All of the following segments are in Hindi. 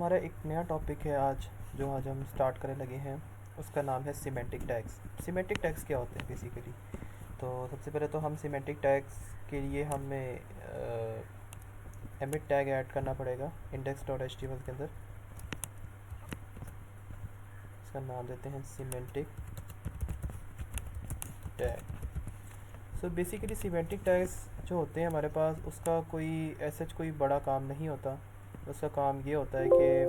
हमारा एक नया टॉपिक है आज हम स्टार्ट करने लगे हैं। उसका नाम है सिमेंटिक टैग्स। सिमेंटिक टैग्स क्या होते हैं बेसिकली? तो सबसे पहले तो हम सिमेंटिक टैग्स के लिए हमें एमिट टैग ऐड करना पड़ेगा index.html के अंदर। इसका नाम देते हैं semantic tag. So basically semantic tags जो होते हैं हमारे पास, उसका कोई ऐसा कोई बड़ा काम नहीं होता। उसका काम ये होता है कि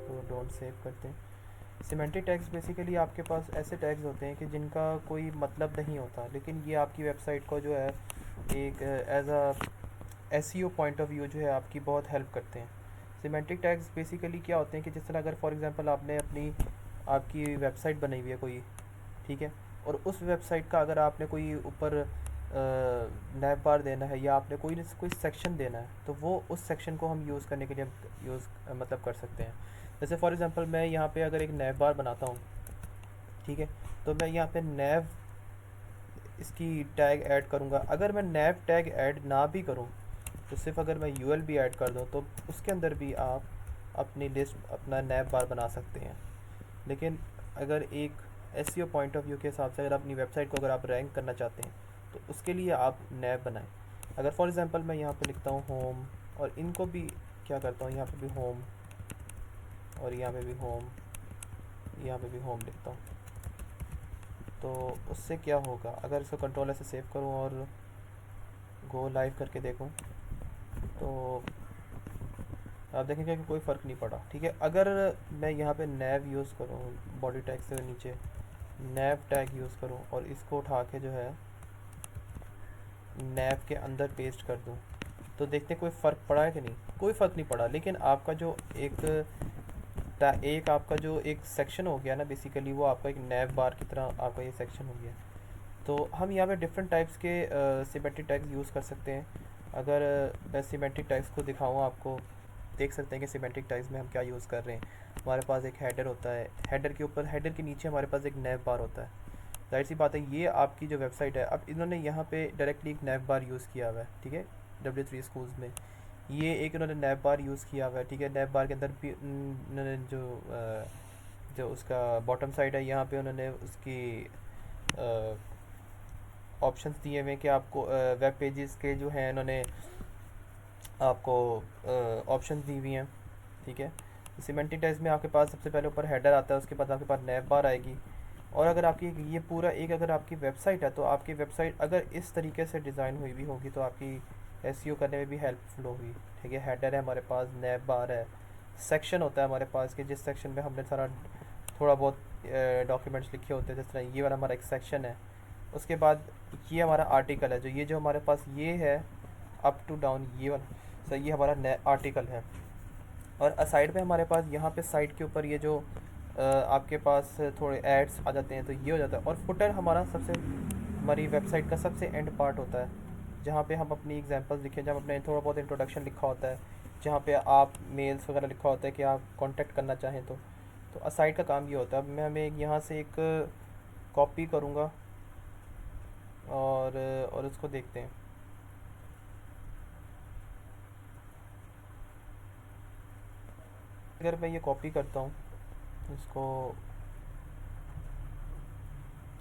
वो डोंट सेव करते हैं। सिमेंटिक टैग्स बेसिकली आपके पास ऐसे टैग्स होते हैं कि जिनका कोई मतलब नहीं होता, लेकिन ये आपकी वेबसाइट को जो है एक as a SEO point of view जो है आपकी बहुत हेल्प करते हैं। सिमेंटिक टैग्स बेसिकली क्या होते हैं कि जिस तरह अगर फॉर एग्जांपल आपने आपकी वेबसाइट बनाई हुई है कोई, ठीक है, और उस वेबसाइट का अगर आपने कोई ऊपर नैब बार देना है या आपने कोई सेक्शन देना है, तो वो उस सेक्शन को हम यूज़ करने के लिए यूज़ मतलब कर सकते हैं। जैसे फॉर एग्जांपल मैं यहाँ पे अगर एक नैब बार बनाता हूँ, ठीक है, तो मैं यहाँ पे नैब इसकी टैग ऐड करूँगा। अगर मैं नैब टैग ऐड ना भी करूँ, तो सिर्फ अगर मैं यूएल भी ऐड कर दूँ, तो उसके अंदर भी आप अपनी लिस्ट अपना नैब बार बना सकते हैं। लेकिन अगर एक एसईओ पॉइंट ऑफ व्यू के हिसाब से अगर अपनी वेबसाइट को अगर आप रैंक करना चाहते हैं, तो उसके लिए आप नैब बनाएं। अगर फॉर एग्जांपल मैं यहाँ पे लिखता हूँ होम, और इनको भी क्या करता हूँ, यहाँ पे भी होम और यहाँ पे भी होम, यहाँ पे भी होम लिखता हूँ, तो उससे क्या होगा? अगर इसको कंट्रोल से सेव करूँ और गो लाइव करके देखूँ, तो आप देखेंगे कि कोई फ़र्क नहीं पड़ा। ठीक है, अगर मैं यहाँ पे नैव यूज़ करूँ, बॉडी टैग से नीचे नैव टैग यूज़ करूँ और इसको उठा के जो है नैव के अंदर पेस्ट कर दूँ, तो देखते हैं कोई फ़र्क पड़ा है कि नहीं। कोई फ़र्क नहीं पड़ा, लेकिन आपका जो एक आपका जो एक सेक्शन हो गया ना, बेसिकली वो आपका एक नैव बार की तरह आपका ये सेक्शन हो गया। तो हम यहाँ पे डिफरेंट टाइप्स के सिमेट्रिक टैग्स यूज़ कर सकते हैं। अगर मैं सिमेट्रिक टैग्स को दिखाऊँ आपको, देख सकते हैं कि सिमेट्रिक टैग्स में हम क्या यूज़ कर रहे हैं। हमारे पास एक हेडर होता है, हेडर के ऊपर, हेडर के नीचे हमारे पास एक नैव बार होता है। जाहिर सी बात है, ये आपकी जो वेबसाइट है, अब इन्होंने यहाँ पे डायरेक्टली एक नैव बार यूज़ किया हुआ है, ठीक है। W3 स्कूल्स में ये एक इन्होंने नैव बार यूज़ किया हुआ है, ठीक है। नैव बार के अंदर भी उन्होंने जो उसका बॉटम साइड है, यहाँ पे उन्होंने उसकी ऑप्शंस दिए हुए हैं कि आपको वेब पेजेस के जो हैं, उन्होंने आपको ऑप्शंस दी हुई हैं, ठीक है। सिमेंटिक टैग्स में आपके पास सबसे पहले ऊपर हेडर आता है, उसके बाद आपके पास नैव बार आएगी। और अगर आपकी ये पूरा एक अगर आपकी वेबसाइट है, तो आपकी वेबसाइट अगर इस तरीके से डिज़ाइन हुई भी होगी, तो आपकी एसईओ करने में भी हेल्पफुल होगी, ठीक है। हेडर है हमारे पास, नैव बार है, सेक्शन होता है हमारे पास कि जिस सेक्शन में हमने सारा थोड़ा बहुत डॉक्यूमेंट्स लिखे होते हैं, जिस तरह ये वाला हमारा एक सेक्शन है। उसके बाद ये हमारा आर्टिकल है, जो हमारे पास ये है अप टू डाउन, ये वाला सर, ये हमारा आर्टिकल है। और साइड पे हमारे पास यहाँ पे साइड के ऊपर ये जो आपके पास थोड़े एड्स आ जाते हैं, तो ये हो जाता है। और फुटर हमारा हमारी वेबसाइट का सबसे एंड पार्ट होता है, जहाँ पे हम अपनी एग्जांपल्स लिखें, जहाँ अपने थोड़ा बहुत इंट्रोडक्शन लिखा होता है, जहाँ पे आप मेल्स वगैरह लिखा होता है कि आप कांटेक्ट करना चाहें। तो असाइड का काम ये होता है। अब मैं हमें यहाँ से एक कॉपी करूँगा और उसको देखते हैं। अगर मैं ये कॉपी करता हूँ, इसको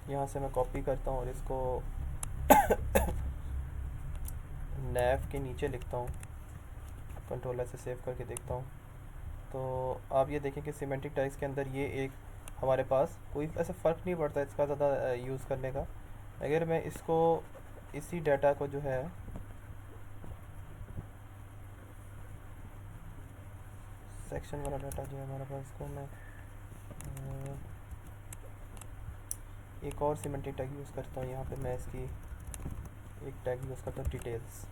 यहाँ से मैं कॉपी करता हूँ और इसको नैव के नीचे लिखता हूँ, कंट्रोल से सेव करके देखता हूँ, तो आप ये देखें कि सिमेंटिक टैग्स के अंदर ये एक हमारे पास कोई ऐसा फ़र्क नहीं पड़ता इसका ज़्यादा यूज़ करने का। अगर मैं इसको इसी डाटा को जो है सेक्शन वाला डाटा जो है हमारे पास, इसको मैं एक और सिमेंटिक टैग यूज़ करता हूँ। यहाँ पे मैं इसकी एक टैग यूज़ करता हूँ डिटेल्स,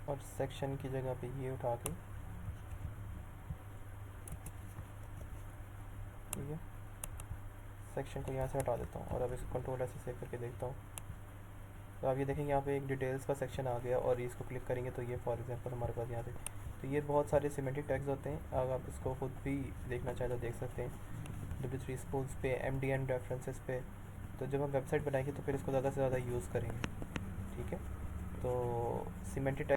और सेक्शन की जगह पे ये उठा के, ठीक है, सेक्शन को यहाँ से हटा देता हूँ और अब इसको कंट्रोल ऐसे सेव करके देखता हूँ। तो आप ये देखेंगे यहाँ पे एक डिटेल्स का सेक्शन आ गया, और इसको क्लिक करेंगे तो ये फॉर एग्जांपल हमारे पास यहाँ पे, तो ये बहुत सारे सिमेंटिक टैग्स होते हैं। अगर आप इसको खुद भी देखना चाहें तो देख सकते हैं W3 स्कूल्स पे, MDN रेफरेंसेस पे। तो जब हम वेबसाइट बनाएंगे तो फिर इसको ज़्यादा से ज़्यादा यूज़ करेंगे, ठीक है। तो सिमेंटिक